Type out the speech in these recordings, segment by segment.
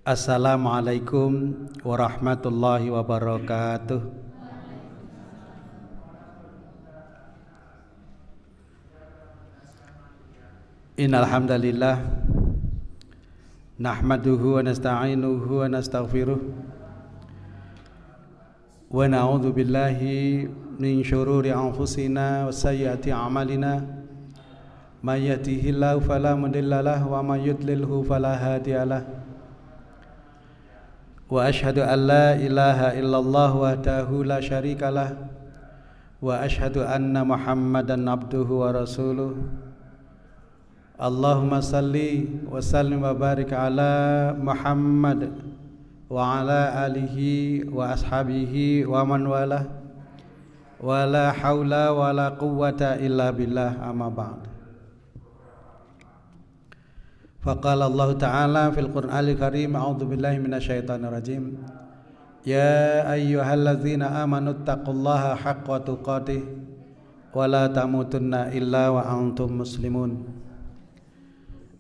Assalamualaikum warahmatullahi wabarakatuh. Innal hamdalillah nahmaduhu wa nasta'inuhu wa nastaghfiruh wa na'udzu billahi min syururi anfusina wa sayyiati a'malina may yahdihillahu fala mudilla lahu wa may yudlilhu fala hadiyalah. Wa ashhadu an la ilaha illallah wahdahu la syarikalah wa ashhadu anna Muhammadan abduhu wa rasuluh. Allahumma salli wa sallim wa barik ala Muhammad wa ala alihi wa ashabihi wa man walah wa la hawla wa la quwwata illa billah, amma ba'd. Faqala Allah Ta'ala fil Qur'anil Karim, a'udzu billahi minasyaitonir rajim. Ya ayyuhalladzina amanu taqullaha haqqa tuqatih wa la tamutunna illa wa antum muslimun.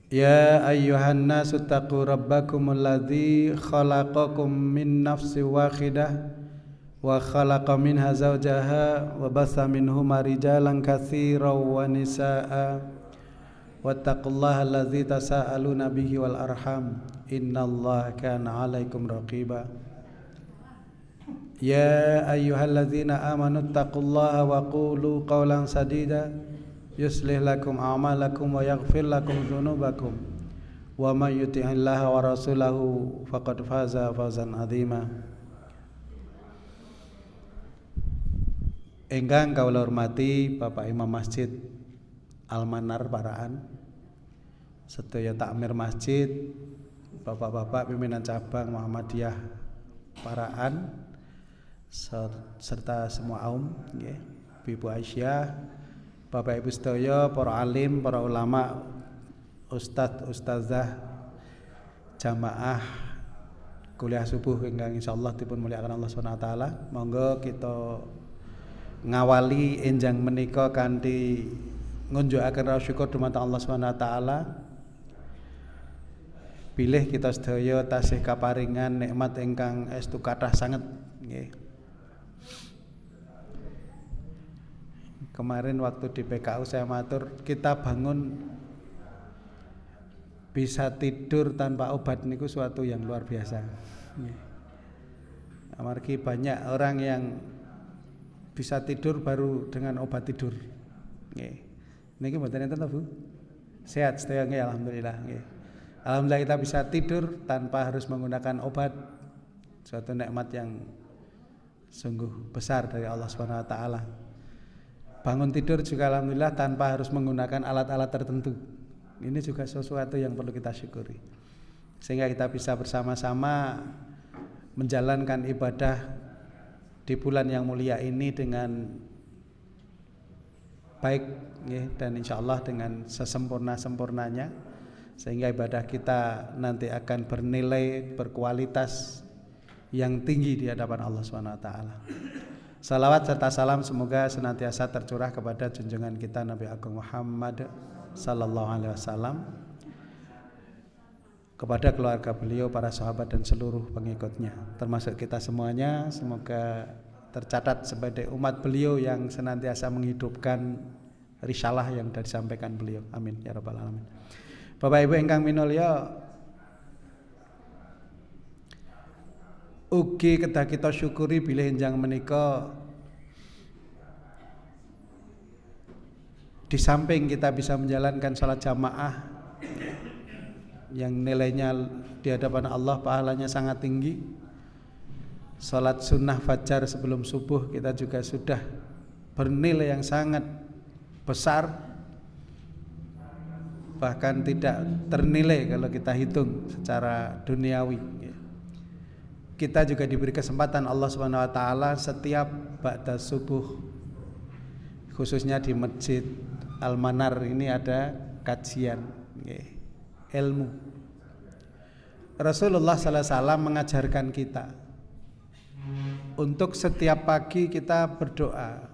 Ya ayyuhan nasu taqu rabbakumul ladzi khalaqakum min nafsin wahidah wa khalaqa minha zawjaha wa bassa minhuma rijalan katsiran wa nisaa'a wattaqullaha alladzi tasaaluna bihi wal arham innallaha kana 'alaikum raqiba. Ya ayyuhalladzina amanu taqullaha wa qulu qawlan sadida yuslih lakum a'malakum wa yaghfir lakum dzunubakum wa may yuti'illaha wa rasulahu faqad faza fawzan 'azima. Ingkang kawula hormati Bapak Imam Masjid Al-Manar Paraan, sedaya takmir masjid, bapak-bapak pimpinan cabang Muhammadiyah Paraan serta semua nggih, Ibu Aisyah, Bapak Ibu sedaya, para alim, para ulama, ustadz, ustazah, jamaah kuliah subuh ingkang insyaallah dipun mulyakaken Allah Subhanahu wa taala. Monggo kita ngawali enjang menika kanthi ngunjukaken rasa syukur dumateng Allah Subhanahu wa taala. Bilih kita sedaya tasih kaparingan nikmat ingkang estu kathah sanget nggih. Kemarin waktu di PKU saya matur, kita bangun bisa tidur tanpa obat niku suatu yang luar biasa. Amargi banyak orang yang bisa tidur baru dengan obat tidur. Niki mboten enten ta, Bu? Sehat sedaya nggih, alhamdulillah nggih. Alhamdulillah kita bisa tidur tanpa harus menggunakan obat. Suatu nikmat yang sungguh besar dari Allah Subhanahu wa taala. Bangun tidur juga alhamdulillah tanpa harus menggunakan alat-alat tertentu. Ini juga sesuatu yang perlu kita syukuri. Sehingga kita bisa bersama-sama menjalankan ibadah di bulan yang mulia ini dengan baik ya, dan insyaallah dengan sesempurna-sempurnanya, sehingga ibadah kita nanti akan bernilai, berkualitas yang tinggi di hadapan Allah Subhanahu wa taala. Salawat serta salam semoga senantiasa tercurah kepada junjungan kita Nabi Agung Muhammad sallallahu alaihi wasallam, kepada keluarga beliau, para sahabat dan seluruh pengikutnya, termasuk kita semuanya. Semoga tercatat sebagai umat beliau yang senantiasa menghidupkan risalah yang sudah disampaikan beliau. Amin ya rabbal alamin. Bapak Ibu ingkang minulya, ugi kedah kita syukuri bilih enjang menika di samping kita bisa menjalankan salat jamaah yang nilainya di hadapan Allah pahalanya sangat tinggi. Salat sunnah fajar sebelum subuh kita juga sudah bernilai yang sangat besar, bahkan tidak ternilai kalau kita hitung secara duniawi. Kita juga diberi kesempatan Allah Subhanahu wa taala setiap ba'da subuh, khususnya di Masjid Al-Manar ini ada kajian ilmu. Rasulullah sallallahu alaihi wasallam mengajarkan kita untuk setiap pagi kita berdoa.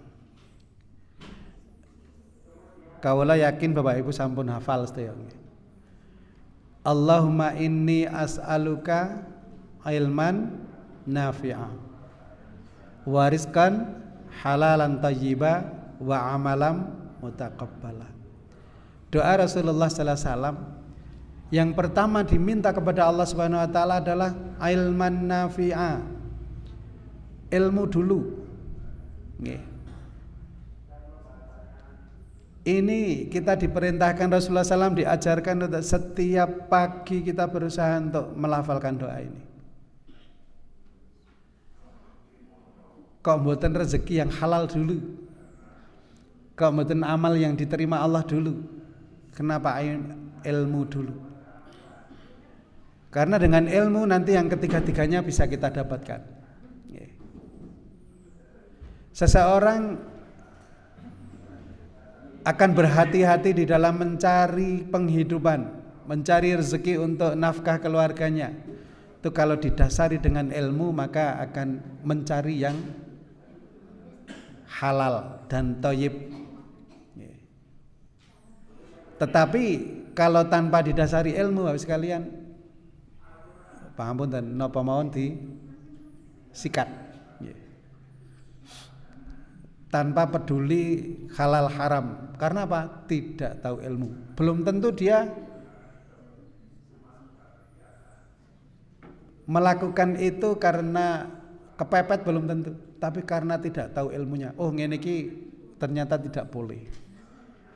Kawula yakin Bapak Ibu sampun hafal sedaya. Allahumma inni as'aluka ilman nafi'a wa rizqan halalan thayyiba wa amalan mutaqabbala. Doa Rasulullah sallallahu alaihi wasallam yang pertama diminta kepada Allah Subhanahu wa taala adalah ilman nafi'a. Ilmu dulu. Nggih. Ini kita diperintahkan Rasulullah SAW, diajarkan untuk setiap pagi kita berusaha untuk melafalkan doa ini. Kok mboten rezeki yang halal dulu? Kok mboten amal yang diterima Allah dulu? Kenapa ilmu dulu? Karena dengan ilmu nanti yang ketiga-tiganya bisa kita dapatkan. Seseorang akan berhati-hati di dalam mencari penghidupan, mencari rezeki untuk nafkah keluarganya. Itu kalau didasari dengan ilmu maka akan mencari yang halal dan thayyib. Tetapi kalau tanpa didasari ilmu, Bapak sekalian, pangapunten napa mawon disikat. Tanpa peduli halal haram. Karena apa? Tidak tahu ilmu. Belum tentu dia melakukan itu karena kepepet, belum tentu. Tapi karena tidak tahu ilmunya. Oh, ngene iki ternyata tidak boleh.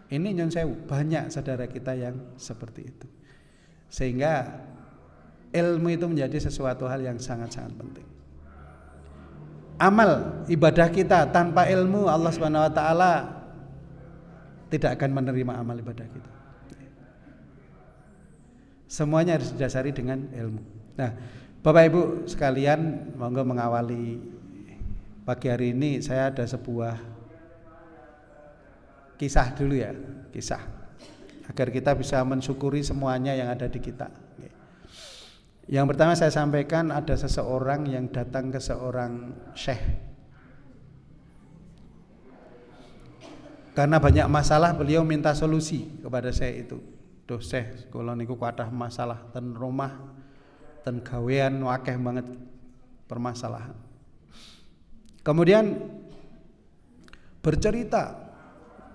Ini nyun sewu, banyak saudara kita yang seperti itu. Sehingga ilmu itu menjadi sesuatu hal yang sangat-sangat penting. Amal ibadah kita tanpa ilmu, Allah Subhanahu wa taala tidak akan menerima amal ibadah kita. Semuanya harus didasari dengan ilmu. Nah, Bapak Ibu sekalian, monggo mengawali pagi hari ini saya ada sebuah kisah dulu ya, kisah agar kita bisa mensyukuri semuanya yang ada di kita. Yang pertama saya sampaikan, ada seseorang yang datang ke seorang syekh. Karena banyak masalah, beliau minta solusi kepada syekh itu. Duh syekh, kula niku kathah masalah ten rumah, ten gawean akeh banget permasalahan. Kemudian bercerita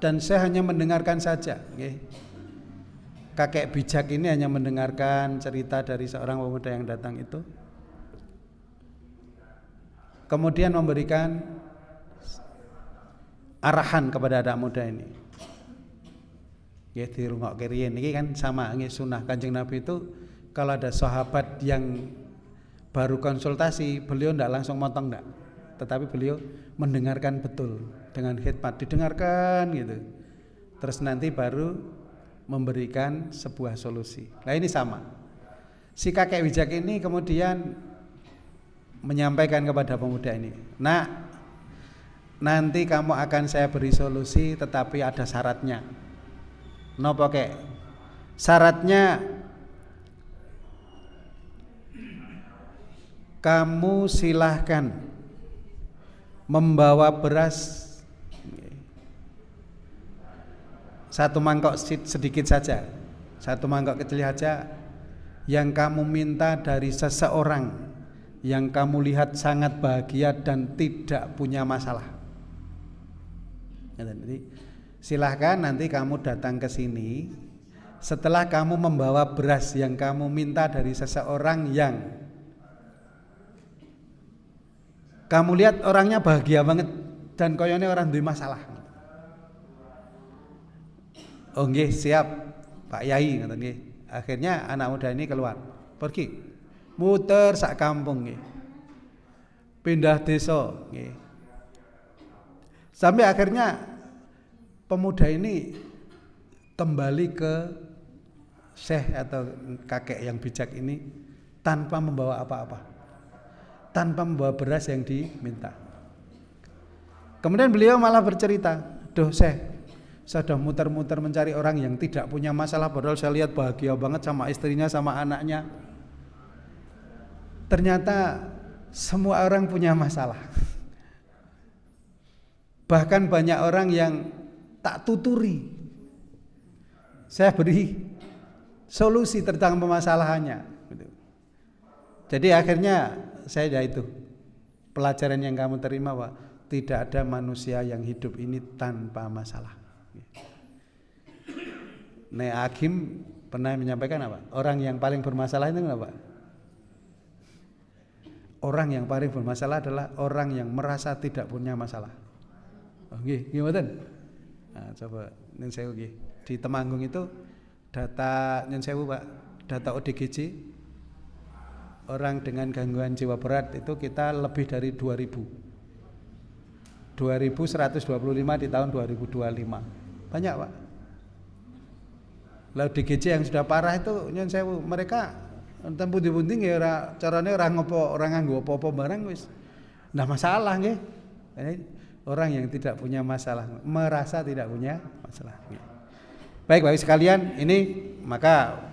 dan saya hanya mendengarkan saja, nggih. Kakek bijak ini hanya mendengarkan cerita dari seorang pemuda yang datang itu. Kemudian memberikan arahan kepada anak muda ini. Ya dirungokke riyen iki kan sama nggih sunah Kanjeng Nabi itu kalau ada sahabat yang baru konsultasi, beliau tidak langsung motong enggak. Tetapi beliau mendengarkan betul dengan khidmat, didengarkan gitu. Terus nanti baru memberikan sebuah solusi. Nah ini sama. Si kakek bijak ini kemudian menyampaikan kepada pemuda ini, "Nak, nanti kamu akan saya beri solusi, tetapi ada syaratnya." Nopo kek? Syaratnya kamu silahkan membawa beras satu mangkok sedikit saja, satu mangkok kecil saja, yang kamu minta dari seseorang yang kamu lihat sangat bahagia dan tidak punya masalah. Jadi silahkan nanti kamu datang ke sini setelah kamu membawa beras yang kamu minta dari seseorang yang kamu lihat orangnya bahagia banget dan koyone orang duwe masalah. Oh nggih, siap Pak Yai, ngoten nggih. Akhirnya anak muda ini keluar, pergi muter sak kampung nggih. Pindah desa nggih. Sampai akhirnya pemuda ini kembali ke syekh atau kakek yang bijak ini tanpa membawa apa-apa. Tanpa membawa beras yang diminta. Kemudian beliau malah bercerita, "Duh syekh, saya sudah muter-muter mencari orang yang tidak punya masalah, padahal saya lihat bahagia banget sama istrinya, sama anaknya. Ternyata semua orang punya masalah. Bahkan banyak orang yang tak tuturi. Saya beri solusi tentang permasalahannya. Gitu. Jadi akhirnya saya itu pelajaran yang kamu terima, Pak, tidak ada manusia yang hidup ini tanpa masalah. Nek Hakim pernah menyampaikan apa? Orang yang paling bermasalah itu apa? Orang yang paling bermasalah adalah orang yang merasa tidak punya masalah. Nggih, gimana? Nah, coba nyun sewu nggih. Di Temanggung itu data nyun sewu, Pak, data ODGJ orang dengan gangguan jiwa berat itu kita lebih dari 2125 di tahun 2025. Banyak, Pak. Lalu DGJ yang sudah parah itu nyun sewu, mereka enten pundi-pundi nggih ora carane ora ngopo, ora nganggo apa-apa barang wis. Ndak masalah nggih. Orang yang tidak punya masalah, merasa tidak punya masalah. Baik, Bapak sekalian, ini maka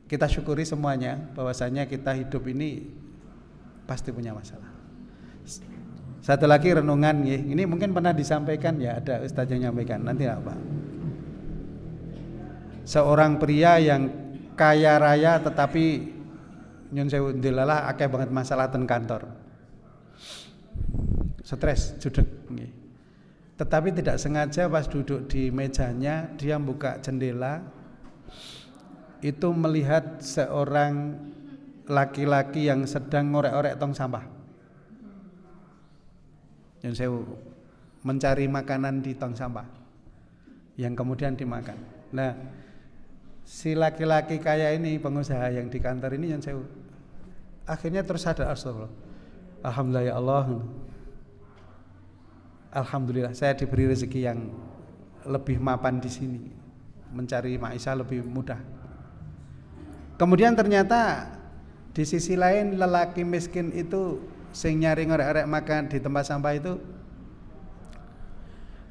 kita syukuri semuanya bahwasanya kita hidup ini pasti punya masalah. Satu lagi renungan, ini mungkin pernah disampaikan ya, ada ustaz yang menyampaikan, nanti apa? Seorang pria yang kaya raya tetapi nyun sewu ndelalah akeh banget masalah ten kantor. Stres, judek. Tetapi tidak sengaja pas duduk di mejanya dia buka jendela, itu melihat seorang laki-laki yang sedang ngorek-orek tong sampah. Yang saya mencari makanan di tong sampah yang kemudian dimakan. Nah, si laki-laki kaya ini, pengusaha yang di kantor ini, yang saya akhirnya terus sadar, astagfirullah, alhamdulillah ya Allah, alhamdulillah saya diberi rezeki yang lebih mapan di sini, mencari maisha lebih mudah. Kemudian ternyata di sisi lain lelaki miskin itu sing nyari ngorek-orek makan di tempat sampah itu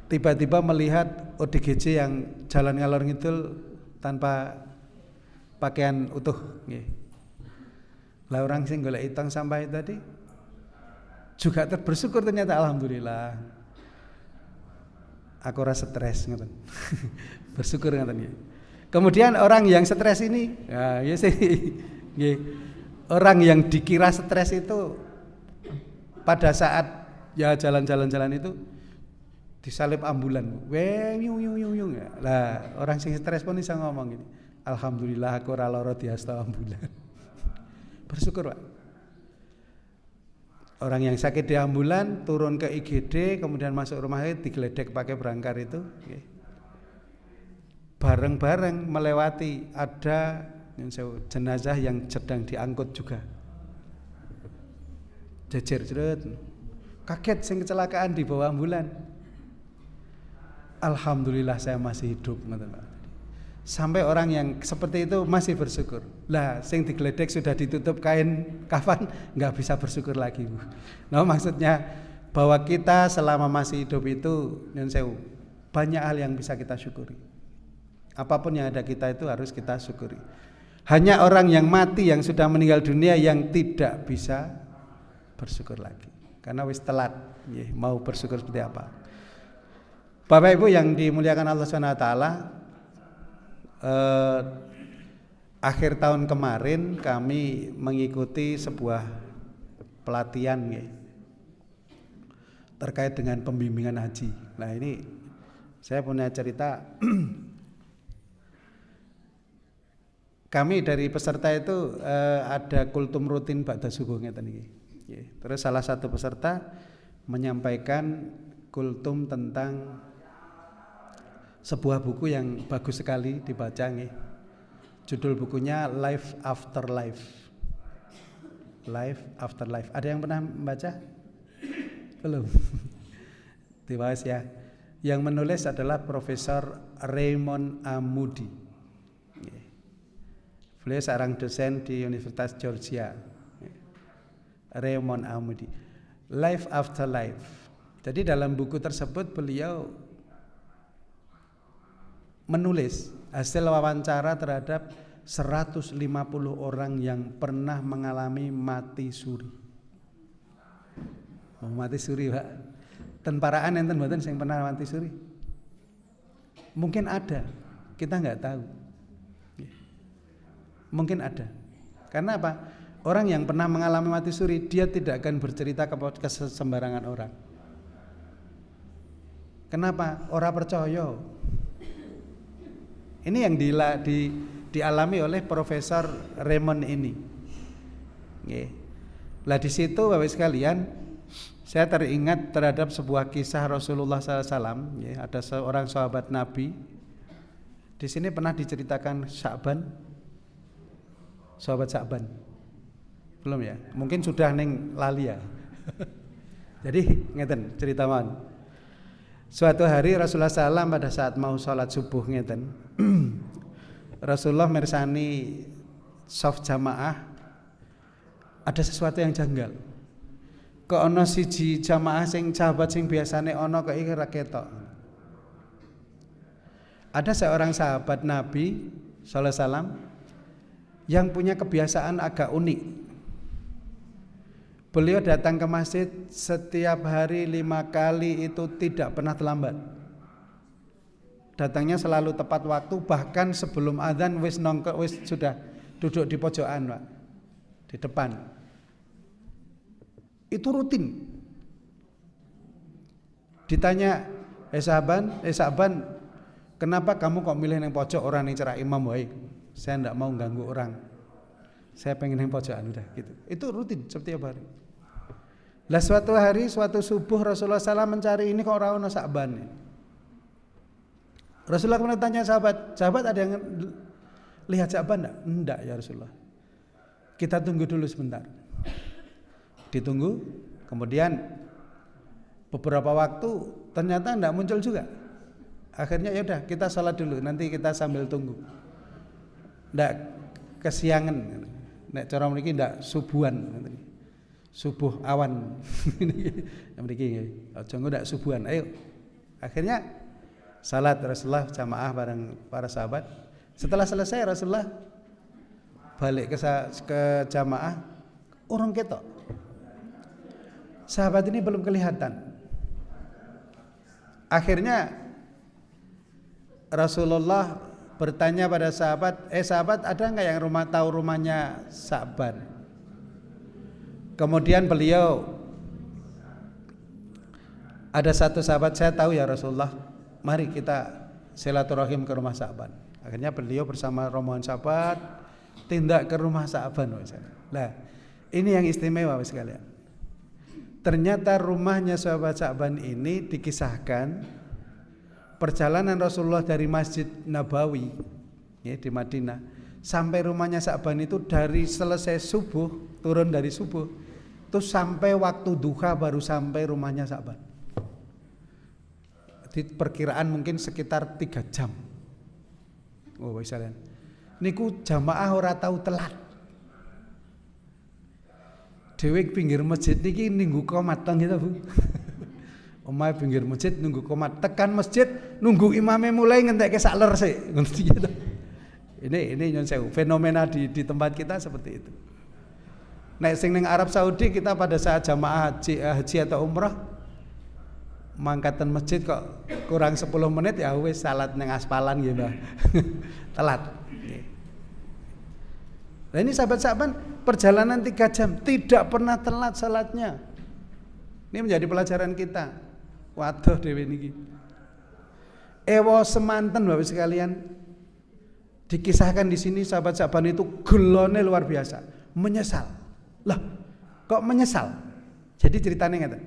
tiba-tiba melihat ODGJ yang jalan ngalor ngidul tanpa pakaian utuh. Lah orang sing golek tong sampah itu tadi juga bersyukur ternyata, alhamdulillah. Aku rasa stres ngoten. Bersyukur ngoten ya. Kemudian orang yang stres ini, ya sih, orang yang dikira stres itu pada saat ya jalan-jalan itu disalib ambulan, yung. Lah orang sing stres pun bisa ngomong gini, alhamdulillah aku ora lara diasta ambulan. Bersyukur, Pak. Orang yang sakit di ambulan turun ke IGD, kemudian masuk rumah sakit digeledek pakai berangkar itu. Bareng-bareng melewati ada jenazah yang sedang diangkut juga. Jejer jeret. Kaget sing kecelakaan di bawah ambulan. Alhamdulillah saya masih hidup, sampai orang yang seperti itu masih bersyukur. Lah sing digeledek sudah ditutup kain kafan, nggak bisa bersyukur lagi, Bu. Nah, maksudnya bahwa kita selama masih hidup itu banyak hal yang bisa kita syukuri. Apapun yang ada kita itu harus kita syukuri. Hanya orang yang mati, yang sudah meninggal dunia, yang tidak bisa bersyukur lagi, karena wis telat. Mau bersyukur seperti apa? Bapak Ibu yang dimuliakan Allah SWT, akhir tahun kemarin kami mengikuti sebuah pelatihan terkait dengan pembimbingan haji. Nah, ini saya punya cerita. Kami dari peserta itu ada kultum rutin ba'da subuh ngeten iki. Terus salah satu peserta menyampaikan kultum tentang sebuah buku yang bagus sekali dibaca nggih. Judul bukunya Life After Life. Life After Life. Ada yang pernah membaca? Belum. Dibahas ya. Yang menulis adalah Profesor Raymond A. Moody. Beliau seorang dosen di Universitas Georgia. Raymond A. Moody. Life After Life. Jadi dalam buku tersebut beliau menulis hasil wawancara terhadap 150 orang yang pernah mengalami mati suri. Mati suri, Pak. Ten paraan enten mboten sing pernah mati suri? Mungkin ada, kita nggak tahu. Mungkin ada. Karena apa? Orang yang pernah mengalami mati suri, dia tidak akan bercerita ke sembarangan orang. Kenapa? Orang percaya. Ini yang dialami oleh Profesor Raymond ini. Lah di situ Bapak sekalian, saya teringat terhadap sebuah kisah Rasulullah SAW. Ada seorang sahabat Nabi. Di sini pernah diceritakan Sya'ban, sahabat Sya'ban. Belum ya? Mungkin sudah neng lali ya. Jadi ngeten cerita man. Suatu hari Rasulullah SAW pada saat mau sholat subuh ngeten, Rasulullah mersani shaf jamaah, ada sesuatu yang janggal. Kok ono siji jamaah sing sahabat sing biasane ono kok iki ra ketok. Ada seorang sahabat Nabi sallallahu alaihi wasallam yang punya kebiasaan agak unik. Beliau datang ke masjid setiap hari 5 kali itu tidak pernah terlambat. Datangnya selalu tepat waktu, bahkan sebelum adzan wis sudah duduk di pojokan, Pak. Di depan. Itu rutin. Ditanya, Sa'ban, kenapa kamu kok milih yang pojok orang yang cerak imam wae? Saya enggak mau ganggu orang. Saya pengen yang pojokan udah gitu. Itu rutin setiap hari. Lah suatu hari, suatu subuh Rasulullah SAW mencari ini kok ora ono Sa'ban. Rasulullah kemudian tanya sahabat ada yang lihat Sa'ban enggak? Enggak ya Rasulullah. Kita tunggu dulu sebentar. Ditunggu, kemudian beberapa waktu ternyata enggak muncul juga. Akhirnya ya udah kita sholat dulu, nanti kita sambil tunggu. Enggak kesiangan. Nek cara mriki ndak subuhan. Subuh awan. Mriki aja ndak subuhan. Ayo. Akhirnya salat Rasulullah jamaah bareng para sahabat. Setelah selesai Rasulullah balik ke jamaah, orang ketok. Sahabat ini belum kelihatan. Akhirnya Rasulullah bertanya pada sahabat, sahabat ada nggak yang tahu rumahnya Sa'ban? Kemudian beliau, ada satu sahabat, saya tahu ya Rasulullah, mari kita silaturahim ke rumah Sa'ban. Akhirnya beliau bersama rombongan sahabat tindak ke rumah Sa'ban. Nah, ini yang istimewa sekalian. Ternyata rumahnya sahabat Sa'ban ini dikisahkan perjalanan Rasulullah dari Masjid Nabawi ya, di Madinah sampai rumahnya Sa'ban itu dari selesai subuh, turun dari subuh terus sampai waktu duha baru sampai rumahnya Sa'ban. Di perkiraan mungkin sekitar 3 jam. Oh, misalnya niku jamaah ora tahu telat. Dhewe pinggir masjid niki nunggu qomat teng gitu, Bu. Omahe pinggir masjid nunggu qomat, tekan masjid nunggu imame mulai ngentekke sak ler sik. Ngono gitu. Ini nyon sewu, fenomena di tempat kita seperti itu. Nek sing ning Arab Saudi kita pada saat jamaah haji atau umrah mangkatan masjid kok kurang 10 menit ya wis salat ning aspalan nggih, Mbah. Telat. Nah ini sahabat-sahabat perjalanan 3 jam tidak pernah telat salatnya. Ini menjadi pelajaran kita. Waduh dhewe niki. Ewa semanten Bapak sekalian. Dikisahkan di sini sahabat-sahabat itu gelone luar biasa, menyesal. Lah, kok menyesal? Jadi ceritanya ngeten.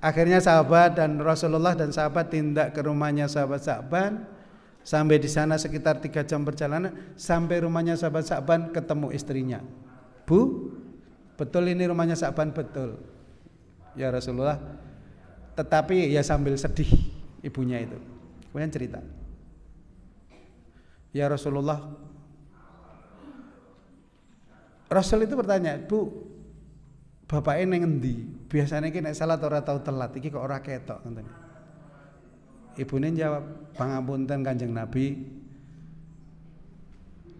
Akhirnya sahabat dan Rasulullah dan sahabat tindak ke rumahnya sahabat Sa'ban. Sampai di sana sekitar 3 jam perjalanan, sampai rumahnya sahabat Sa'ban ketemu istrinya. Bu, betul ini rumahnya Sa'ban? Betul. Ya Rasulullah. Tetapi ya sambil sedih ibunya itu. Kemudian cerita. Ya Rasulullah. Rasul itu bertanya, Bu, bapaknya neng endi? Biasanya ki nek salat ora tau telat, iki kok ora ketok ngoten. Ibune jawab, "Pangapunten Kanjeng Nabi,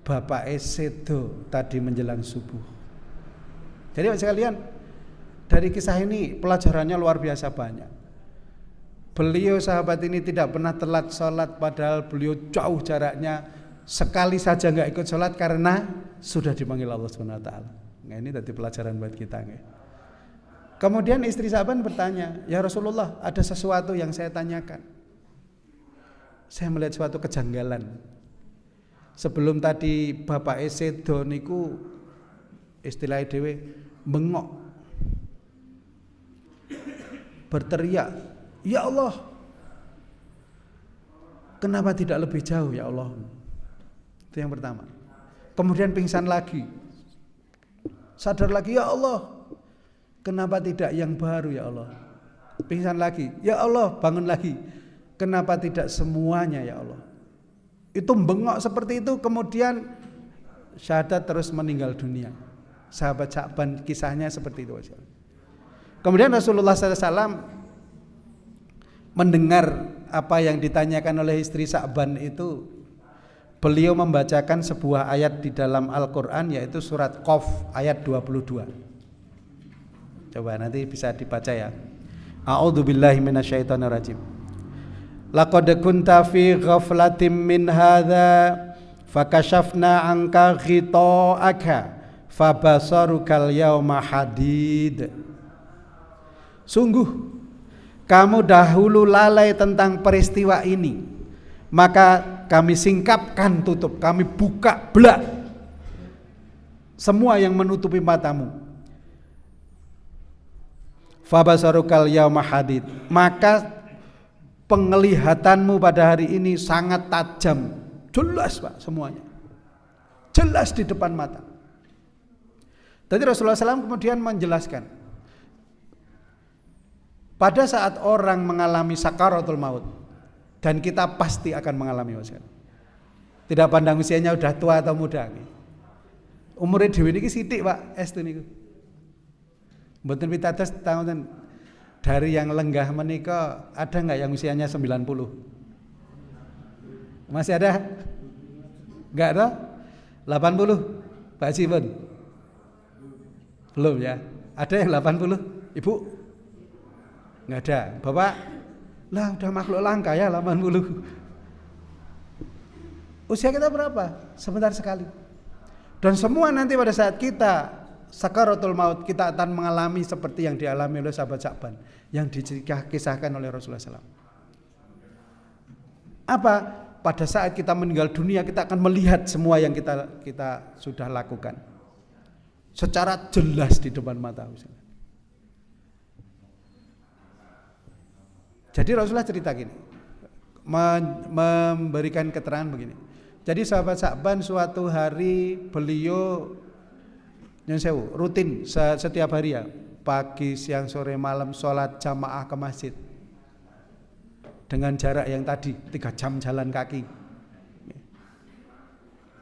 bapaknya sedo tadi menjelang subuh." Jadi sekalian, dari kisah ini pelajarannya luar biasa banyak. Beliau sahabat ini tidak pernah telat sholat padahal beliau jauh jaraknya sekali saja nggak ikut sholat karena sudah dipanggil Allah Subhanahu Wa Taala. Nah, ini tadi pelajaran buat kita. Kemudian istri Sa'ban bertanya, ya Rasulullah, ada sesuatu yang saya tanyakan. Saya melihat suatu kejanggalan. Sebelum tadi bapak sedo niku istilah dhewe bengok, berteriak, ya Allah, kenapa tidak lebih jauh ya Allah? Itu yang pertama. Kemudian pingsan lagi, sadar lagi, ya Allah, kenapa tidak yang baru ya Allah? Pingsan lagi, ya Allah, bangun lagi, kenapa tidak semuanya ya Allah? Itu bengok seperti itu, kemudian syahadat terus meninggal dunia. Sahabat Sa'ban kisahnya seperti itu. Kemudian Rasulullah SAW mendengar apa yang ditanyakan oleh istri Sa'ban itu, beliau membacakan sebuah ayat di dalam Al-Quran, yaitu surat Qaf ayat 22. Coba nanti bisa dibaca ya. A'udzubillahi minasyaitonirrajim. Laqad kunta fi ghaflatin min hadza fakashafna anka ghita'aka fabasarukal yauma hadid. Sungguh kamu dahulu lalai tentang peristiwa ini, maka kami singkapkan tutup, kami buka belak semua yang menutupi matamu. Fabasarukal yauma hadid, maka penglihatanmu pada hari ini sangat tajam, jelas Pak, semuanya jelas di depan mata. Tadi Rasulullah SAW kemudian menjelaskan, pada saat orang mengalami sakaratul maut, dan kita pasti akan mengalami, tidak pandang usianya udah tua atau muda, umurnya dhewe niki sithik Pak, estu niku. Mboten pitados tahun dari yang lenggah menika ada nggak yang usianya 90? Masih ada? Nggak ada? 80? Pak Sibun? Belum ya? Ada yang 80? Ibu? Nggak ada. Bapak? Lah udah makhluk langka ya 80. Usia kita berapa? Sebentar sekali. Dan semua nanti pada saat kita sakaratul maut, kita akan mengalami seperti yang dialami oleh sahabat Sa'ban yang dikisahkan oleh Rasulullah SAW. Apa? Pada saat kita meninggal dunia, kita akan melihat semua yang kita sudah lakukan secara jelas di depan mata. Jadi Rasulullah cerita gini, memberikan keterangan begini. Jadi sahabat Sa'ban suatu hari beliau rutin setiap hari ya, pagi, siang, sore, malam sholat jamaah ke masjid dengan jarak yang tadi 3 jam jalan kaki.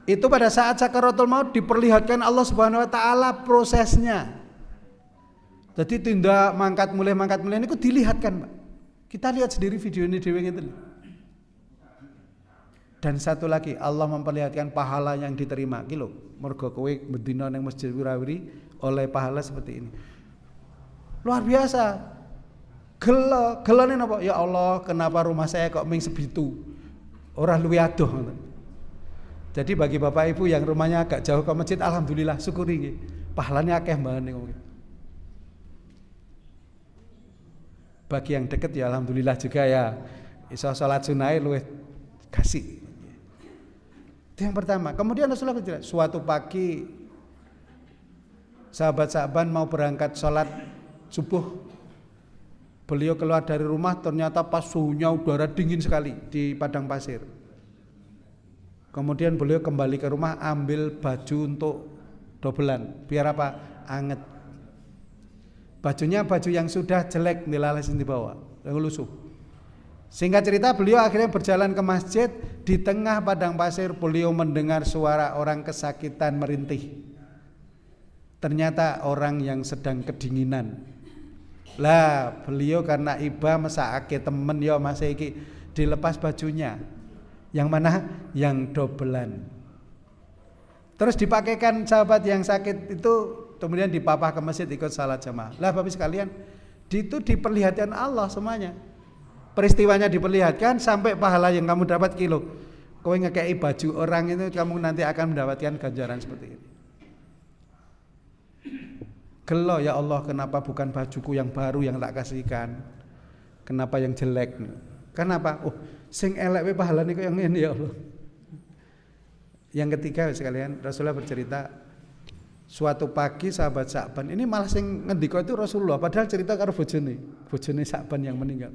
Itu pada saat sakaratul maut diperlihatkan Allah Subhanahu Wa Taala prosesnya. Jadi tindak mangkat mulai ini dilihatkan Pak. Kita lihat sendiri video ini dewe ngeten. Dan satu lagi, Allah memperlihatkan pahala yang diterima. Kilo, mergo kowe bendina ning Masjid Wirawiri oleh pahala seperti ini. Luar biasa. Gelane napa? Ya Allah, kenapa rumah saya kok ming sebitu? Ora luwih adoh. Jadi bagi Bapak Ibu yang rumahnya agak jauh ke masjid, alhamdulillah, syukuri nggih. Pahalanya akeh banget niku. Bagi yang deket ya alhamdulillah juga ya. Iso salat sunai luwih kasih. Itu yang pertama. Kemudian Rasulullah berkata, suatu pagi sahabat Sa'ban mau berangkat sholat subuh. Beliau keluar dari rumah, ternyata pas suhunya udara dingin sekali di padang pasir. Kemudian beliau kembali ke rumah, ambil baju untuk dobelan. Biar apa? Anget. Bajunya baju yang sudah jelek, dilalesin di bawah, yang lusuh. Singkat cerita, beliau akhirnya berjalan ke masjid. Di tengah padang pasir beliau mendengar suara orang kesakitan merintih. Ternyata orang yang sedang kedinginan. Lah beliau karena iba mesake temen ya Mas iki dilepas bajunya. Yang mana? Yang dobelan. Terus dipakaikan sahabat yang sakit itu, kemudian dipapah ke masjid ikut salat jamaah. Lah Bapak sekalian, itu diperlihatkan Allah semuanya. Peristiwanya diperlihatkan sampai pahala yang kamu dapat kilo. Kowe ngekei baju orang itu kamu nanti akan mendapatkan ganjaran seperti ini. Gelo ya Allah, kenapa bukan bajuku yang baru yang tak kasihkan? Kenapa yang jelek? Kenapa? Oh, sing elek wae pahalane kok yang ini ya Allah. Yang ketiga sekalian, Rasulullah bercerita suatu pagi sahabat Sa'ban, ini malah sing ngendika itu Rasulullah, padahal cerita karo bojone Sa'ban yang meninggal.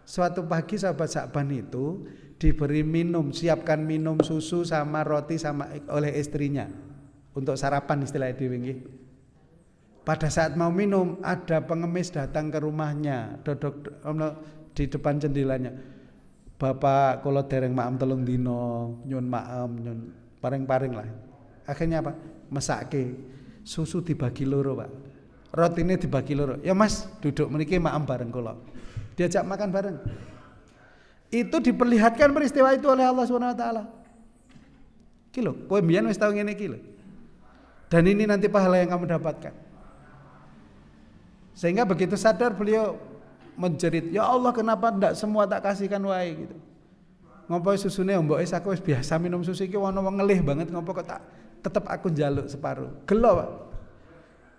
Suatu pagi sahabat Sa'ban itu diberi minum, siapkan minum susu sama roti sama oleh istrinya untuk sarapan istilahnya dhewe nggih. Pada saat mau minum ada pengemis datang ke rumahnya, dodok di depan jendelanya. Bapak kula dereng maem telung dino, nyun maem, nyun paring-paring lah. Akhirnya apa? Mesake susu dibagi loro, Pak. Rotine dibagi loro. Ya Mas, duduk mriki maem bareng kula. Diajak makan bareng. Itu diperlihatkan peristiwa itu oleh Allah Subhanahu wa taala. Ki lho, kowe mbiyen wis tau ngene iki lho. Dan ini nanti pahala yang kamu dapatkan. Sehingga begitu sadar beliau menjerit, ya Allah kenapa ndak semua tak kasihkan wae gitu. Ngopo susune mboke aku wis biasa minum susu iki ono wong ngelih banget ngopo kok tak tetep aku njaluk separuh. Gelo, Pak.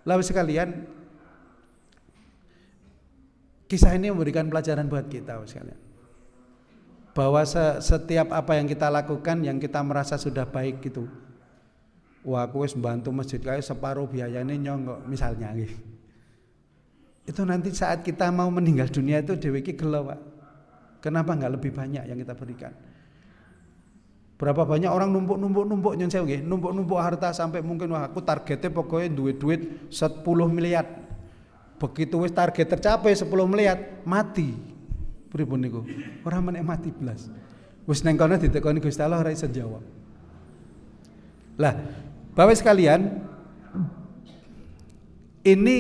Lalu sekalian kisah ini memberikan pelajaran buat kita sekalian. Bahwa setiap apa yang kita lakukan yang kita merasa sudah baik gitu. Wah, aku wis mbantu masjid kae separuh biayane nyong kok misalnya gitu. Itu nanti saat kita mau meninggal dunia itu dhewe iki gelo, Pak. Kenapa enggak lebih banyak yang kita berikan? Berapa banyak orang numpuk nyon sewu nggih, numpuk harta sampai mungkin wah aku targetnya pokoknya duit 10 miliar. Begitu wis target tercapai 10 miliar, mati. Pripun niku? Ora menek mati blas. Wis nang kono ditekoni Gusti Allah ora iso jawab. Lah, Bapak sekalian, ini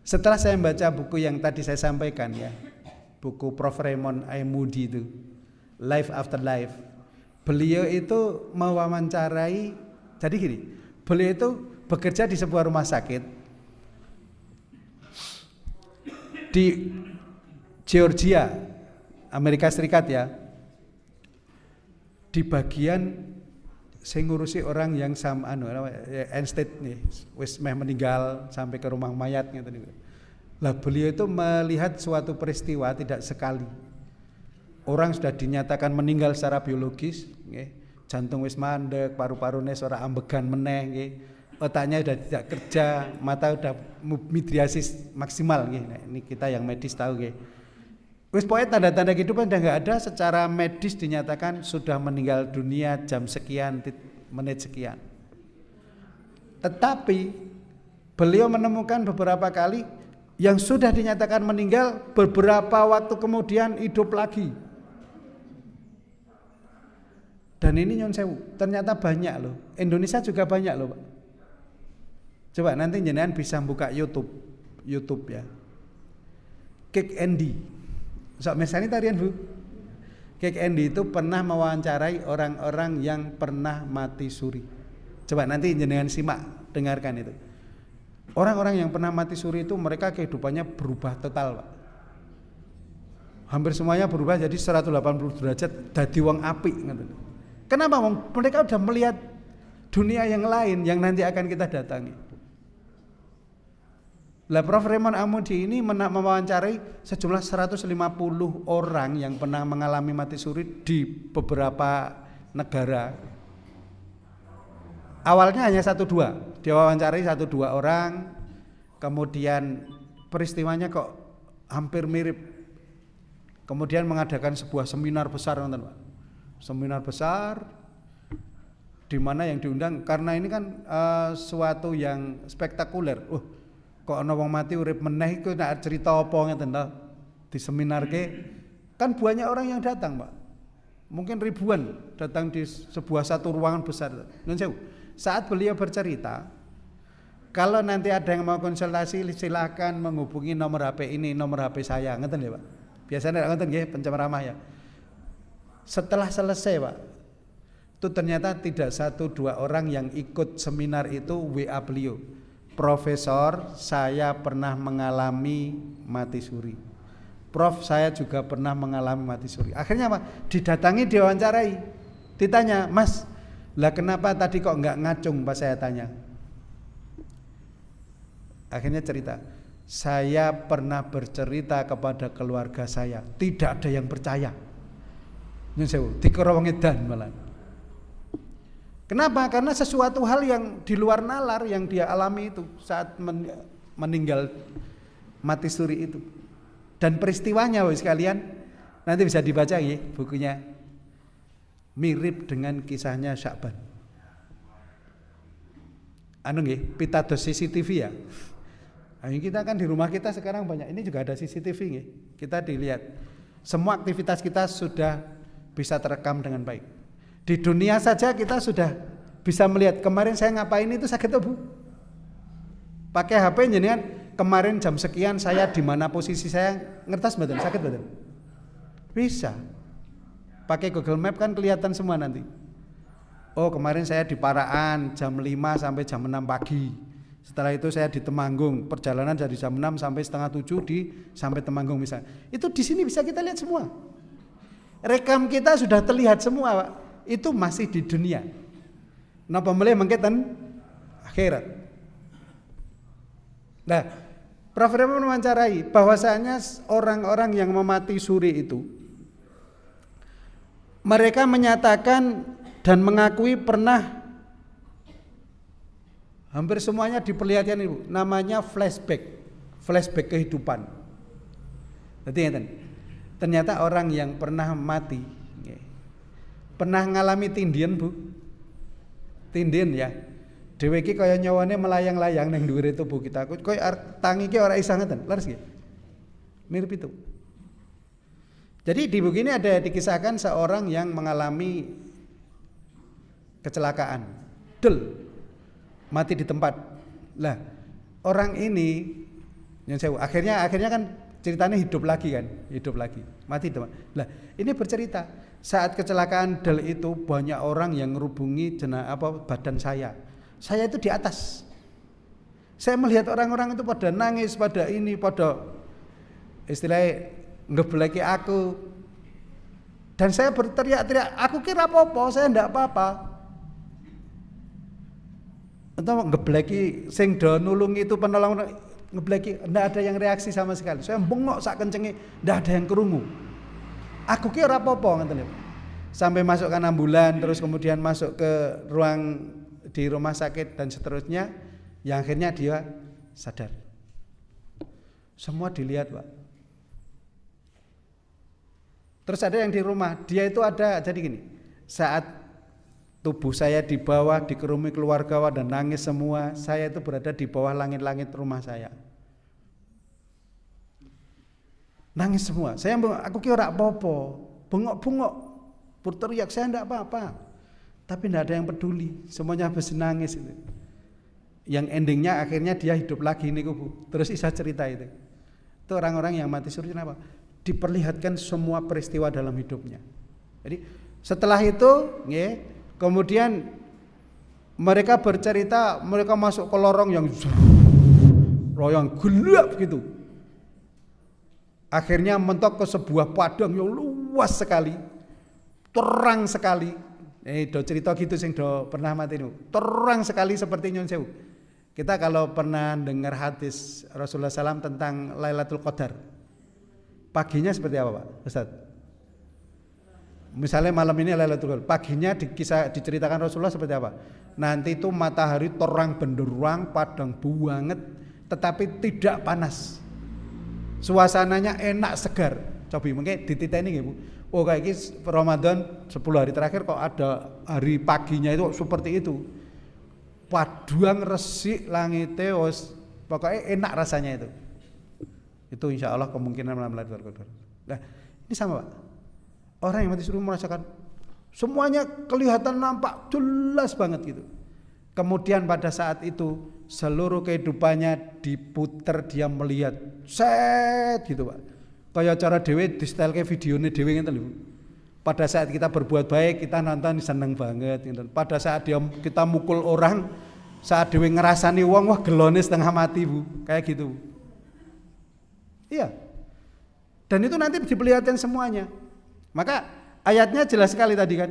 setelah saya membaca buku yang tadi saya sampaikan ya, buku Prof. Raymond A. Moody itu, Life After Life. Beliau itu mewawancarai, jadi gini, beliau itu bekerja di sebuah rumah sakit di Georgia, Amerika Serikat ya, di bagian saya ngurusi orang yang sama end state nih, wis meh meninggal sampai ke rumah mayat gitu. Lah beliau itu melihat suatu peristiwa tidak sekali. Orang sudah dinyatakan meninggal secara biologis, nggih. Jantung wis mandek, paru-parune ora ambegan meneh nggih. Otaknya sudah tidak kerja, mata sudah midriasis maksimal nggih. Nah, ini kita yang medis tahu nggih. Wis pokoknya tanda-tanda kehidupan sudah enggak ada, secara medis dinyatakan sudah meninggal dunia jam sekian, menit sekian. Tetapi beliau menemukan beberapa kali yang sudah dinyatakan meninggal beberapa waktu kemudian hidup lagi. Dan ini nyon sewu, ternyata banyak loh. Indonesia juga banyak loh, Pak. Coba nanti jenengan bisa buka YouTube ya. Kick Andy. Sok misalnya tarian Bu. Kick Andy itu pernah mewawancarai orang-orang yang pernah mati suri. Coba nanti jenengan simak, dengarkan itu. Orang-orang yang pernah mati suri itu mereka kehidupannya berubah total, Pak. Hampir semuanya berubah jadi 180 derajat dadi wong apik ngoten. Kenapa? Mereka sudah melihat dunia yang lain yang nanti akan kita datangi. Lah Prof. Raymond A. Moody ini mewawancarai sejumlah 150 orang yang pernah mengalami mati suri di beberapa negara. Awalnya hanya 1-2, dia wawancarai 1-2 orang, kemudian peristiwanya kok hampir mirip. Kemudian mengadakan sebuah seminar besar, Pak. Seminar besar di mana yang diundang karena ini kan suatu yang spektakuler. Kok ana wong mati urip meneh iku nek cerita apa ngeten to? Di seminar kan banyak orang yang datang, Pak. Mungkin ribuan datang di sebuah satu ruangan besar. Nun sewu. Saat beliau bercerita, kalau nanti ada yang mau konsultasi silakan menghubungi nomor HP ini, nomor HP saya, ngeten ya, Pak. Biasanya ngeten nggih penceramah ya. Setelah selesai, Pak, itu ternyata tidak 1-2 orang yang ikut seminar itu WA beliau. Profesor, saya pernah mengalami mati suri. Prof, saya juga pernah mengalami mati suri. Akhirnya apa? Didatangi, diwawancarai. Ditanya, Mas, lah kenapa tadi kok nggak ngacung pas saya tanya? Akhirnya cerita, saya pernah bercerita kepada keluarga saya, tidak ada yang percaya. Nyun dikerowong edan malah. Kenapa? Karena sesuatu hal yang di luar nalar yang dia alami itu saat meninggal mati suri itu. Dan peristiwanya sekalian nanti bisa dibaca ya bukunya. Mirip dengan kisahnya Sya'ban. Anu nggih, pitados CCTV ya. Nah, kita kan di rumah kita sekarang banyak, ini juga ada CCTV nggih. Kita dilihat. Semua aktivitas kita sudah bisa terekam dengan baik. Di dunia saja kita sudah bisa melihat kemarin saya ngapain itu sakit Bu. Pakai HP jenengan kemarin jam sekian saya di mana posisi saya ngertas badan sakit badan. Bisa. Pakai Google Map kan kelihatan semua nanti. Oh, kemarin saya di Paraan jam 5 sampai jam 6 pagi. Setelah itu saya di Temanggung, perjalanan dari jam 6 sampai setengah 7 sampai Temanggung misalnya. Itu di sini bisa kita lihat semua. Rekam kita sudah terlihat semua, Pak. Itu masih di dunia. Napa mulai mengkaitan akhirat. Nah, Prof. Rema mewawancarai bahwasanya orang-orang yang memati suri itu mereka menyatakan dan mengakui pernah hampir semuanya diperlihatkan Ibu, namanya flashback kehidupan. Jadi ternyata orang yang pernah mati pernah ngalami tindian Bu. Tindian ya. Dhewe iki kaya nyawane melayang-layang ning dhuwure tubuh kita. Koyo tangi ki ora isa ngeten, leres nggih. Mirip itu. Jadi di buku ini ada dikisahkan seorang yang mengalami kecelakaan. Mati di tempat. Lah, orang ini yang saya akhirnya kan ceritanya hidup lagi kan, mati di tempat. Lah, ini bercerita saat kecelakaan itu banyak orang yang ngerubungi badan saya. Saya itu di atas. Saya melihat orang-orang itu pada nangis, pada istilahnya ngebleki aku. Dan saya berteriak-teriak, aku kira apa-apa, saya enggak apa-apa. Atau ngebleki sing do nulungi itu penolong ngebleki, enggak ada yang reaksi sama sekali. Saya bengok sak kencenge, enggak ada yang krungu. Aku kira apa-apa ngoten lho. Sampai masukkan ambulan, terus kemudian masuk ke ruang di rumah sakit dan seterusnya, yang akhirnya dia sadar. Semua dilihat, Pak. Terus ada yang di rumah, dia itu ada jadi gini. Saat tubuh saya di bawah dikerumuni keluarga dan nangis semua, saya itu berada di bawah langit-langit rumah saya. Nangis semua. Aku kira apa-apa, bengok-bengok, berteriak, saya enggak apa-apa. Tapi tidak ada yang peduli, semuanya habis nangis itu. Yang endingnya akhirnya dia hidup lagi nih Bu. Terus Isa cerita itu. Itu orang-orang yang mati suri kenapa? Diperlihatkan semua peristiwa dalam hidupnya. Jadi setelah itu, kemudian mereka bercerita, mereka masuk ke lorong yang gelap gitu. Akhirnya mentok ke sebuah padang yang luas sekali, terang sekali. Do cerita gitu sing do pernah mati itu. Terang sekali seperti Nyun Sewu. Kita kalau pernah dengar hadis Rasulullah SAW tentang Lailatul Qadar, paginya seperti apa Pak Ustaz? Misalnya malam ini Lailatul Qadar, paginya diceritakan Rasulullah seperti apa? Nanti itu matahari terang benderang, padang banget, tetapi tidak panas. Suasananya enak segar. Coba mungkin dititeni nggih Bu. Oh kayak gini Ramadan 10 hari terakhir kok ada hari paginya itu seperti itu. Paduan resik langite pokoknya enak rasanya itu. Itu insya Allah kemungkinan malam Lailatul Qadar. Nah, ini sama Pak. Orang yang mati suri merasakan semuanya kelihatan nampak jelas banget gitu. Kemudian pada saat itu seluruh kehidupannya diputer, dia melihat set gitu Pak. Kayak cara dhewe di style kayak videonya dhewe ngeten lho. Pada saat kita berbuat baik kita nonton seneng banget gitu. Pada saat kita mukul orang, saat dhewe ngerasani wong wah gelone setengah mati Bu, kayak gitu. Iya. Dan itu nanti diperlihatkan semuanya. Maka ayatnya jelas sekali tadi kan.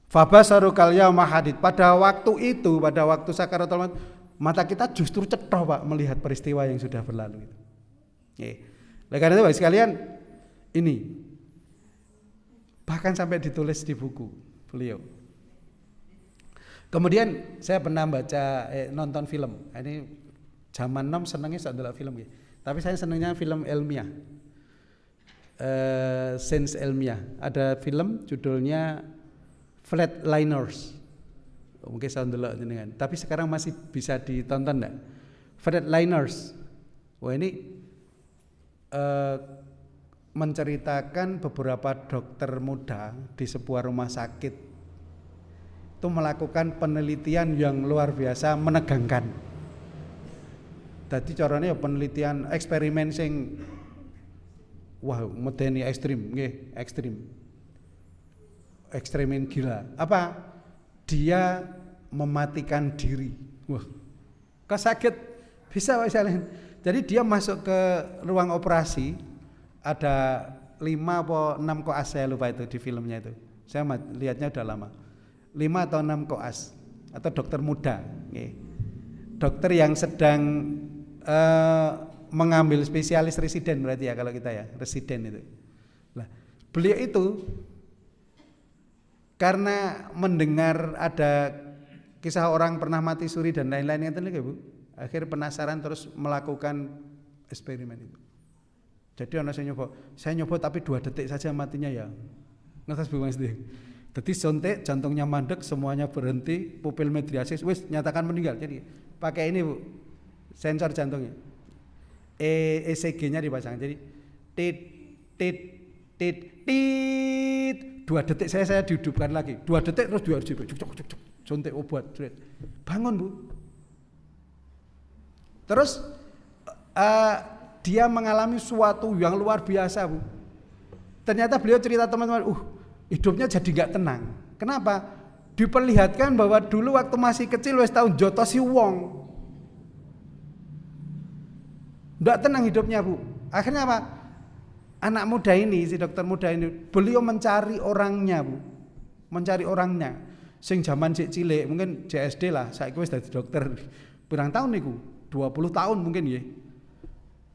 Fabasaru kal yauma hadid. Pada waktu itu, pada waktu sakaratul maut, mata kita justru cetoh Pak melihat peristiwa yang sudah berlalu itu. Oleh karena itu Bapak sekalian, ini bahkan sampai ditulis di buku beliau. Kemudian saya pernah nonton film. Ini zaman nom senengnya adalah film gitu. Tapi saya senangnya film ilmiah, sains ilmiah. Ada film judulnya Flatliners. Mungkin saya ndelok jenengan. Tapi sekarang masih bisa ditonton enggak? Flatliners. Wah ini menceritakan beberapa dokter muda di sebuah rumah sakit itu melakukan penelitian yang luar biasa menegangkan. Tadi caranya ya penelitian eksperimen sing wah medeni ekstrim, nggih, ekstremin gila. Apa? Dia mematikan diri. Wah, kesakit bisa Pak Saleh. Jadi dia masuk ke ruang operasi, ada 5 atau 6 koas, saya lupa itu di filmnya itu. Saya lihatnya udah lama. 5 atau 6 koas atau dokter muda, nggih. Dokter yang sedang mengambil spesialis residen berarti ya kalau kita ya, residen itu. Nah, beliau itu karena mendengar ada kisah orang pernah mati suri dan lain-lain itu Bu. Akhirnya penasaran terus melakukan eksperimen itu. Jadi saya nyoba tapi 2 detik saja matinya ya. Ngerti Bu Mas. Jadi sontek, jantungnya mandek, semuanya berhenti, pupil midriasis wis nyatakan meninggal. Jadi pakai ini Bu. Sensor jantungnya, ECG-nya dipasang. Jadi tit tit tit tit 2 detik saya dihidupkan lagi. 2 detik terus 2 RJP. Cuk suntik obat. Bangun Bu. Terus dia mengalami suatu yang luar biasa Bu. Ternyata beliau cerita teman-teman, hidupnya jadi nggak tenang. Kenapa? Diperlihatkan bahwa dulu waktu masih kecil wis tau njotosi wong. Nggak tenang hidupnya Bu. Akhirnya apa? Anak muda ini, si dokter muda ini, beliau mencari orangnya Bu. Mencari orangnya. Sing zaman cek cilik, mungkin JSD lah, saiki wis dadi dokter. Pirang tahun niku? 20 tahun mungkin ya.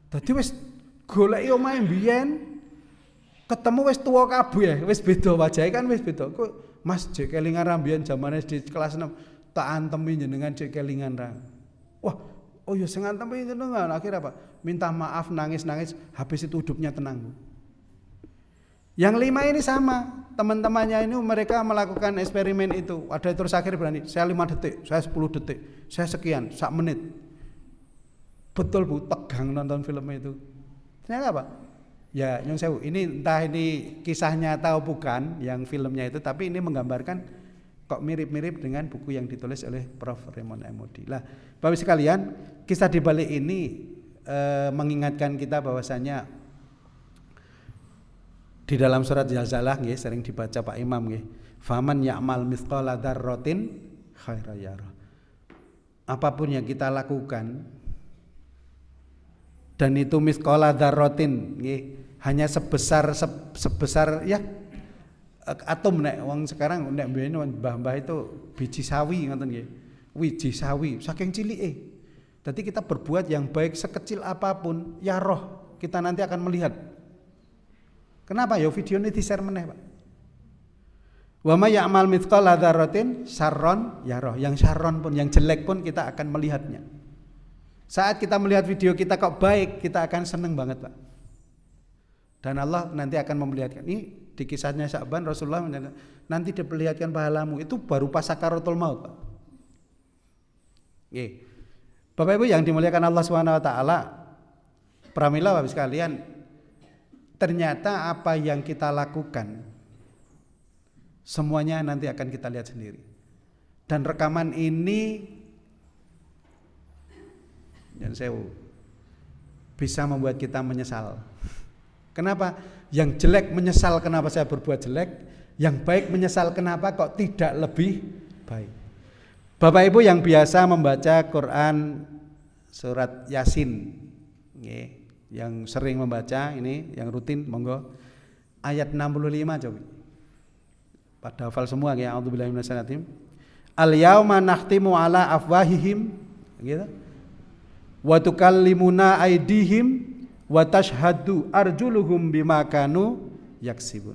Dadi wis goleki omahe mbiyen, ketemu wis tuwa kabeh, wis beda wajahe kan wis beda. Kok Mas jek kelingan ra mbiyen zaman SD kelas 6 tak antemi jenengan jek kelingan ra. Wah, oh ya sing antemi jenengan akhirnya apa? Minta maaf nangis-nangis, habis itu hidupnya tenang Bu. Yang 5 ini sama, teman-temannya ini mereka melakukan eksperimen itu. Ada terus akhir berani, saya 5 detik, saya 10 detik, saya sekian, 1 menit. Betul Bu, tegang nonton film itu. Ternyata apa? Ya, yang saya ini entah ini kisah nyata atau bukan yang filmnya itu, tapi ini menggambarkan kok mirip-mirip dengan buku yang ditulis oleh Prof. Raymond Emodi. Lah, Bapak sekalian, kisah di balik ini mengingatkan kita bahwasanya di dalam surat Zalzalah nggih sering dibaca Pak Imam nggih. Faman ya'mal mithqala dzarratin khairan yarah. Apapun yang kita lakukan dan itu mithqala dzarratin nggih, hanya sebesar ya atom nek wong sekarang nek mbiyen mbah-mbah itu biji sawi ngoten nggih. Wiji sawi saking cilike. Jadi kita berbuat yang baik sekecil apapun, ya roh kita nanti akan melihat. Kenapa ya video ini di-share meneh, Pak? Wa may ya'mal mithqala dzarratin syarron ya roh. Yang syarron pun, yang jelek pun kita akan melihatnya. Saat kita melihat video kita kok baik, kita akan seneng banget, Pak. Dan Allah nanti akan memperlihatkan. Ini di kisahnya Sya'ban Rasulullah nanti diperlihatkan pahalamu. Itu baru pas sakaratul maut, Pak. Nggih. Bapak Ibu yang dimuliakan Allah Subhanahu wa taala, pramila Bapak sekalian, ternyata apa yang kita lakukan semuanya nanti akan kita lihat sendiri. Dan rekaman ini yang saya bisa membuat kita menyesal. Kenapa? Yang jelek menyesal kenapa saya berbuat jelek, yang baik menyesal kenapa kok tidak lebih baik. Bapak Ibu yang biasa membaca Quran surat Yasin, Yang sering membaca ini, yang rutin monggo. Ayat 65 coba. Pada hafal semua ya, a'udzubillahi minasyaitonir rajim. Al-yauma nakhtimu ala afwahihim gitu. Wa tukallimuna aydihim wa tashhadu arjuluhum bima kanu yaksibun.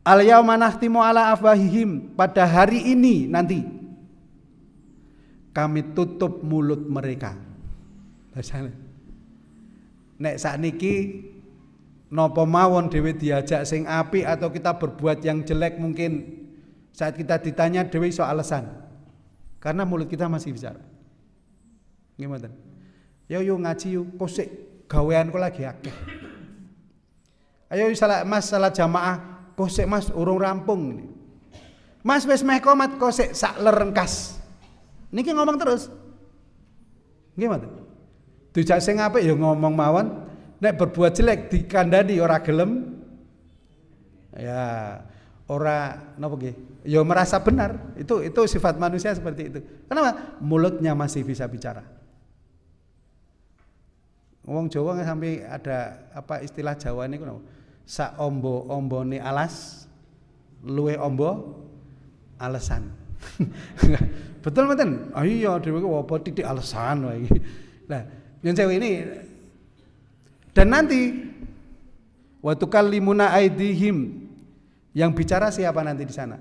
Al-yauma nakhtimu ala afwahihim, pada hari ini nanti kami tutup mulut mereka. Nek sakniki napa mawon dhewe diajak sing apik atau kita berbuat yang jelek, mungkin saat kita ditanya dhewe iso alasan. Karena mulut kita masih bicara. Gimana? Yo ngaji yo kosek gaweanku lagi akeh. Ayo salat jamaah kosek Mas urung rampung. Mas wis meh komat kosek sak lerengkas. Niki ngomong terus. Gimana? Dijak sing apik ya ngomong mawon, nek berbuat jelek dikandani ora gelem. Ya, ora napa nggih? Ya merasa benar. Itu sifat manusia seperti itu. Kenapa? Mulutnya masih bisa bicara. Wong Jawa sampai ada apa istilah Jawa niku napa? Sak ombo-ombone alas, luwe ombo alasan. Betul mboten? Ah iya dhewe ku apa titik alasan wae iki. Nah, yang cewek ini dan nanti wa tukallimuna aydihim, yang bicara siapa nanti di sana?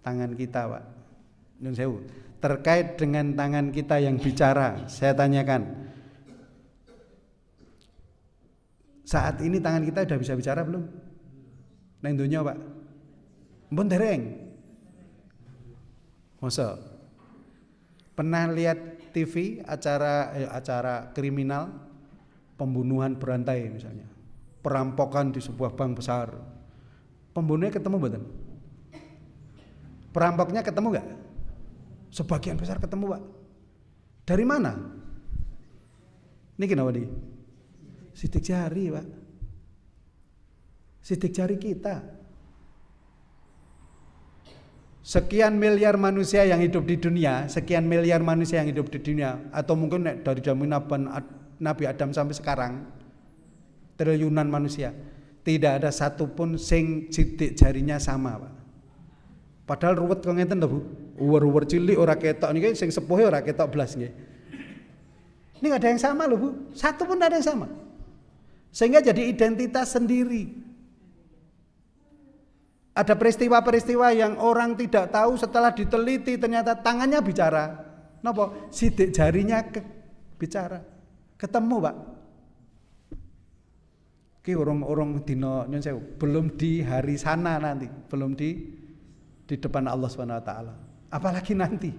Tangan kita, Pak. Nyun sewu. Terkait dengan tangan kita yang bicara, saya tanyakan. Saat ini tangan kita sudah bisa bicara belum? Nang donya, Pak. Mpun dereng. Masa? Pernah lihat TV acara kriminal, pembunuhan berantai misalnya, perampokan di sebuah bank besar, pembunuhnya ketemu betul? Perampoknya ketemu nggak? Sebagian besar ketemu, Pak. Dari mana? Ini kenapa di? Sidik jari, Pak. Sidik jari kita. Sekian miliar manusia yang hidup di dunia, atau mungkin dari zaman Nabi Adam sampai sekarang, triliunan manusia, tidak ada satupun sing sidik jarinya sama, Pak. Padahal ruwet kok ngeten lho, Bu. Uwer-uwer cilik ora ketok niki, sing sepuhe ora ketok blas nggih. Ini enggak ada yang sama loh, Bu. Satu pun enggak ada yang sama. Sehingga jadi identitas sendiri. Ada peristiwa-peristiwa yang orang tidak tahu, setelah diteliti ternyata tangannya bicara. Napa? Sidik jarinya bicara. Ketemu, Pak. Ki urung dina nyun sewu, belum di hari sana nanti, belum di depan Allah Subhanahu wa taala. Apalagi nanti.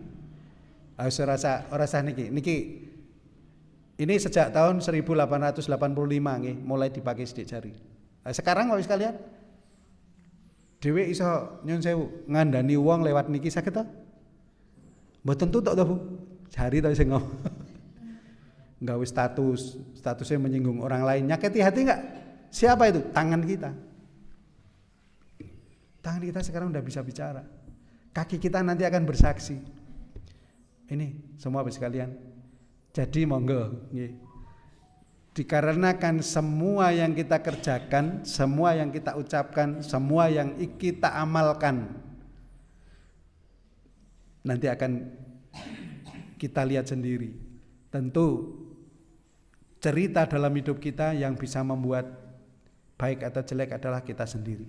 Ora rasa niki ini sejak tahun 1885 nggih mulai dipakai sidik jari. Sekarang Bapak sekalian, dhewe iso nyun sewu ngandani wong lewat niki saged ta? Mboten tutuk to, Bu. Jari to sing ngomong. Nggawe statusnya menyinggung orang lain, nyakiti hati enggak? Siapa itu? Tangan kita. Tangan kita sekarang udah bisa bicara. Kaki kita nanti akan bersaksi. Ini semua Bapak sekalian. Jadi monggo nggih. Dikarenakan semua yang kita kerjakan, semua yang kita ucapkan, semua yang kita amalkan nanti akan kita lihat sendiri. Tentu cerita dalam hidup kita yang bisa membuat baik atau jelek adalah kita sendiri.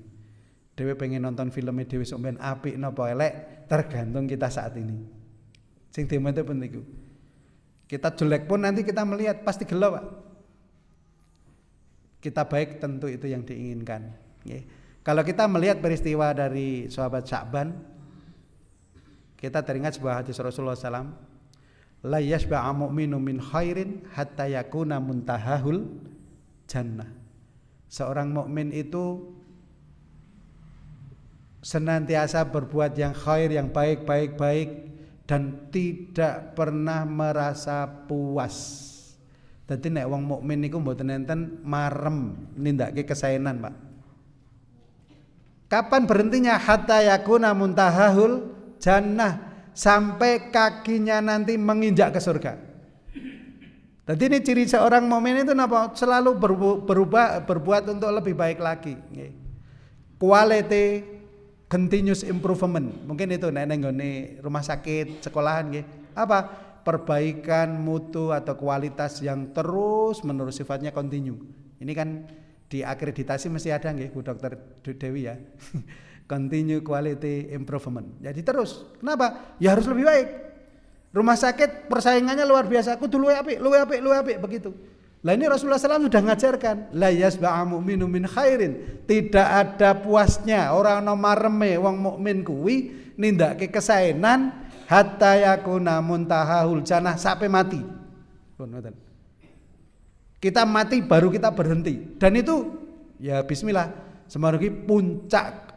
Dewe pengen nonton filmnya dewe sok ben apik napa elek, tergantung kita saat ini. Sing dimate pun niku. Kita jelek pun nanti kita melihat pasti gelo, Pak. Kita baik tentu itu yang diinginkan. Kalau kita melihat peristiwa dari sahabat Sya'ban, kita teringat sebuah hadis Rasulullah SAW, la yashba'a mu'minu min khairin hatta yakuna muntahahul jannah. Seorang mukmin itu senantiasa berbuat yang khair, yang baik, dan tidak pernah merasa puas. Dadi nek wong mukmin niku mboten enten marem nindakake kesaenan, Pak. Kapan berhentinya? Hatta yakuna muntahahul jannah, sampai kakinya nanti menginjak ke surga. Jadi ini ciri seorang mukmin itu apa? Selalu berbuat untuk lebih baik lagi. Quality continuous improvement. Mungkin itu nek nggone rumah sakit, sekolahan nggih. Apa? Perbaikan mutu atau kualitas yang terus menerus sifatnya kontinu. Ini kan di akreditasi mesti ada nggih Bu Dokter Dewi ya. Continue quality improvement. Jadi terus. Kenapa? Ya harus lebih baik. Rumah sakit persaingannya luar biasa. Kudu luwe apik begitu. Lah ini Rasulullah SAW sudah ngajarkan, la yasba'a mu'minu min khairin. Tidak ada puasnya orang nomareme wong mukmin kuwi nindakake kesaenan hatta yakuna muntahahul jannah sampai mati. Kita mati baru kita berhenti. Dan itu ya bismillah, semoga puncak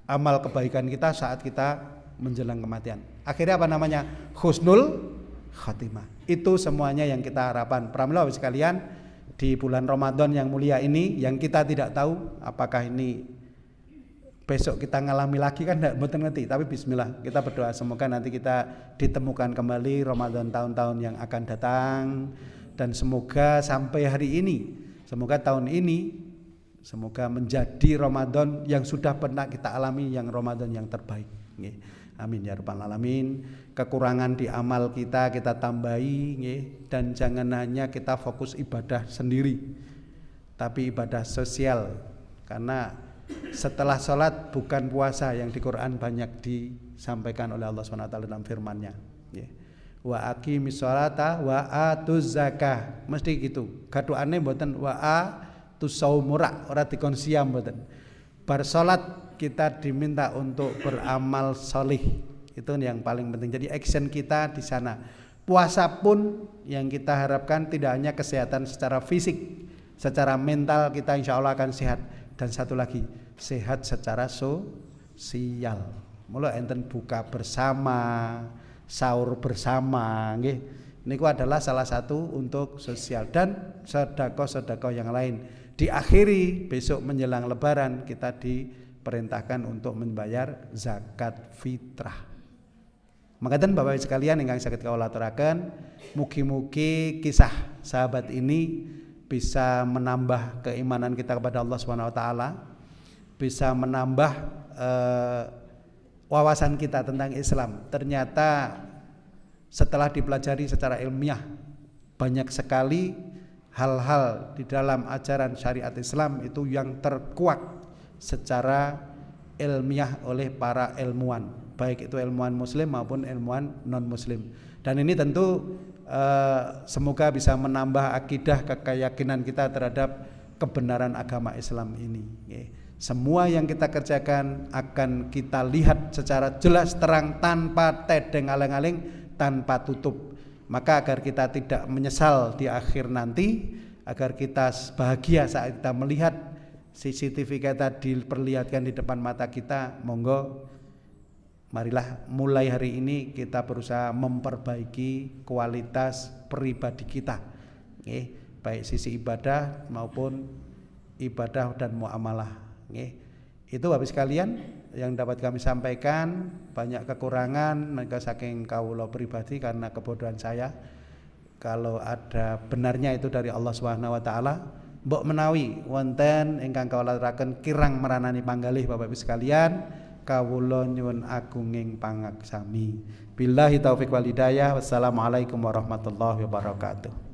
amal kebaikan kita saat kita menjelang kematian. Akhirnya apa namanya? Husnul khatimah. Itu semuanya yang kita harapkan. Pramila sekalian, di bulan Ramadan yang mulia ini yang kita tidak tahu apakah ini besok kita ngalami lagi kan enggak mboten ngerti, tapi bismillah kita berdoa semoga nanti kita ditemukan kembali Ramadan tahun-tahun yang akan datang, dan semoga sampai hari ini, semoga tahun ini semoga menjadi Ramadan yang sudah pernah kita alami, yang Ramadan yang terbaik. Amin ya rabbal alamin. Kekurangan di amal kita tambahi, dan jangan hanya kita fokus ibadah sendiri, tapi ibadah sosial. Karena setelah sholat bukan puasa yang di Quran banyak disampaikan oleh Allah SWT dalam firman-Nya. Wa aqimis sholata wa atuz zakah. Mesti gitu. Gaduane mboten wa atus saumura, ora dikon siam mboten. Bar sholat kita diminta untuk beramal solih. Itu yang paling penting. Jadi action kita di sana. Puasa pun yang kita harapkan tidak hanya kesehatan secara fisik, secara mental kita insya Allah akan sehat. Dan satu lagi, sehat secara sosial. Mula enten buka bersama, sahur bersama, nggih. Niku adalah salah satu untuk sosial, dan sedekah-sedekah yang lain. Diakhiri besok menjelang lebaran kita diperintahkan untuk membayar zakat fitrah. Makaten Bapak Ibu sekalian ingkang saged kawula aturaken, mugi-mugi kisah sahabat ini bisa menambah keimanan kita kepada Allah Subhanahu wa taala, bisa menambah wawasan kita tentang Islam. Ternyata setelah dipelajari secara ilmiah, banyak sekali hal-hal di dalam ajaran syariat Islam itu yang terkuak secara ilmiah oleh para ilmuwan, baik itu ilmuwan muslim maupun ilmuwan non muslim. Dan ini tentu semoga bisa menambah akidah keyakinan kita terhadap kebenaran agama Islam ini. Semua yang kita kerjakan akan kita lihat secara jelas terang, tanpa tedeng aling-aling, tanpa tutup. Maka agar kita tidak menyesal di akhir nanti, agar kita bahagia saat kita melihat CCTV kita diperlihatkan di depan mata kita, monggo marilah mulai hari ini kita berusaha memperbaiki kualitas pribadi kita, baik sisi ibadah maupun ibadah dan muamalah. Itu Bapak sekalian yang dapat kami sampaikan. Banyak kekurangan maka saking kawula pribadi karena kebodohan saya. Kalau ada benarnya itu dari Allah Subhanahu wa taala. Mbok menawi wonten ingkang kawula aturaken kirang meranani panggalih Bapak Ibu sekalian, kawula nyuwun agunging pangaksami. Billahi taufik wal hidayah. Wassalamualaikum warahmatullahi wabarakatuh.